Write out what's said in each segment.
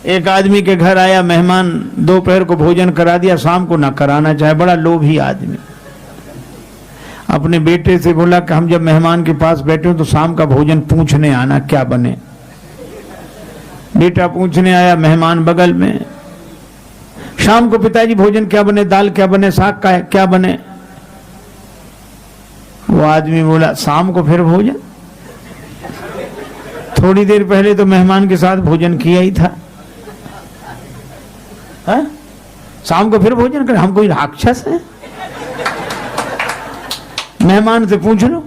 एक आदमी के घर आया मेहमान, दोपहर को भोजन करा दिया, शाम को ना कराना चाहे, बड़ा लोभी आदमी। अपने बेटे से बोला कि हम जब मेहमान के पास बैठे हो तो शाम का भोजन पूछने आना क्या बने। बेटा पूछने आया, मेहमान बगल में। शाम को पिताजी भोजन क्या बने, दाल क्या बने, साग का क्या बने। वो आदमी बोला शाम को फिर भोजन, थोड़ी देर पहले तो मेहमान के साथ भोजन किया ही था। हा? शाम को फिर भोजन कर, हम कोई राक्षस है? मेहमान से पूछ लो,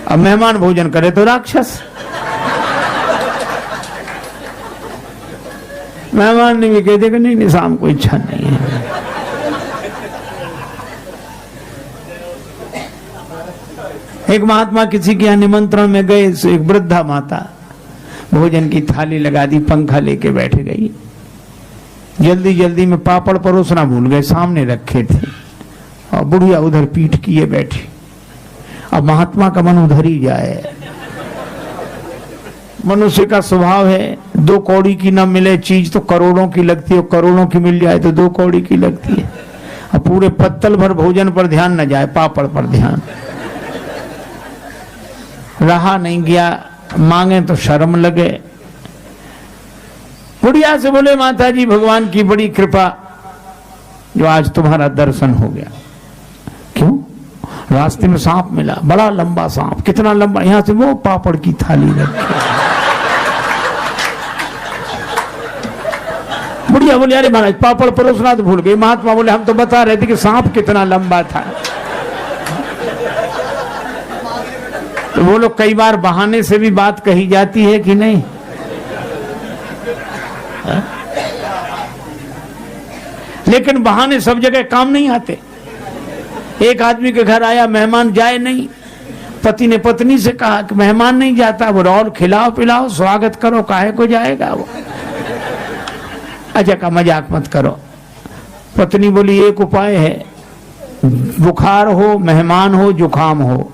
अब मेहमान भोजन करे तो राक्षस। मेहमान ने भी कह दिया कि नहीं शाम को इच्छा नहीं है। एक महात्मा किसी के यहाँ निमंत्रण में गए, एक वृद्धा माता भोजन की थाली लगा दी, पंखा लेके बैठ गई। जल्दी जल्दी में पापड़ परोसना भूल गए, सामने रखे थे, और बुढ़िया उधर पीठ किए बैठी। अब महात्मा का मन उधर ही जाए। मनुष्य का स्वभाव है, 2 कौड़ी की न मिले चीज तो करोड़ों की लगती है, करोड़ों की मिल जाए तो 2 कौड़ी की लगती है। अब पूरे पत्तल भर भोजन पर ध्यान न जाए, पापड़ पर ध्यान। रहा नहीं गया, मांगे तो शर्म लगे। बुढ़िया से बोले माता जी भगवान की बड़ी कृपा जो आज तुम्हारा दर्शन हो गया। क्यों? रास्ते में सांप मिला, बड़ा लंबा सांप। कितना लंबा? यहां से वो पापड़ की थाली रखी। बुढ़िया बोले अरे महाराज पापड़ परोसना तो भूल गई। महात्मा बोले हम तो बता रहे थे कि सांप कितना लंबा था। तो वो लोग कई बार बहाने से भी बात कही जाती है कि नहीं? लेकिन बहाने सब जगह काम नहीं आते। एक आदमी के घर आया, मेहमान जाए नहीं। पति ने पत्नी से कहा कि मेहमान नहीं जाता, वो और खिलाओ पिलाओ, स्वागत करो, काहे को जाएगा वो। अच्छा का मजाक मत करो। पत्नी बोली एक उपाय है, बुखार हो, मेहमान हो, जुखाम हो,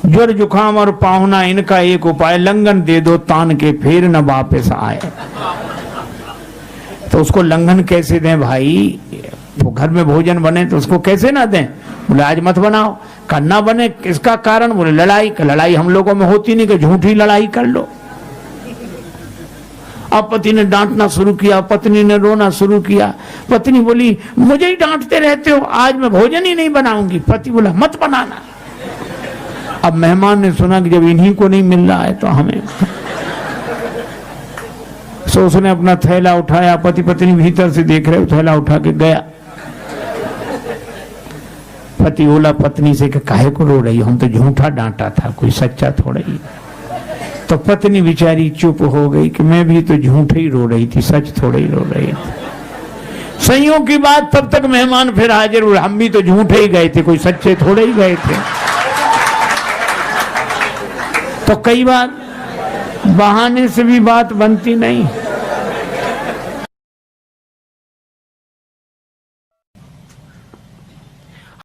ज्वर जुखाम और पाहुना, इनका एक उपाय, लंगन दे दो तान के, फिर न वापस आए। तो उसको लंघन कैसे दें भाई? वो घर में भोजन बने तो उसको कैसे ना दें? बोले आज मत बनाओ। करना बने इसका कारण? बोले लड़ाई। लड़ाई हम लोगों में होती नहीं कि झूठी लड़ाई कर लो। अब पति ने डांटना शुरू किया, पत्नी ने रोना शुरू किया। पत्नी बोली मुझे ही डांटते रहते हो, आज मैं भोजन ही नहीं बनाऊंगी। पति बोला मत बनाना। अब मेहमान ने सुना कि जब इन्हीं को नहीं मिल रहा है तो हमें। सो उसने अपना थैला उठाया, पति पत्नी भीतर से देख रहे, थैला उठा के गया। पति बोला पत्नी से कि काहे को रो रही, हम तो झूठा डांटा था, कोई सच्चा थोड़ा ही। तो पत्नी बेचारी चुप हो गई कि मैं भी तो झूठे ही रो रही थी, सच थोड़ा ही रो रही थी। संयोग की बात, तब तक मेहमान फिर हाजिर हुए। हम भी तो झूठे ही गए थे, कोई सच्चे थोड़े ही गए थे। तो कई बार बहाने से भी बात बनती नहीं।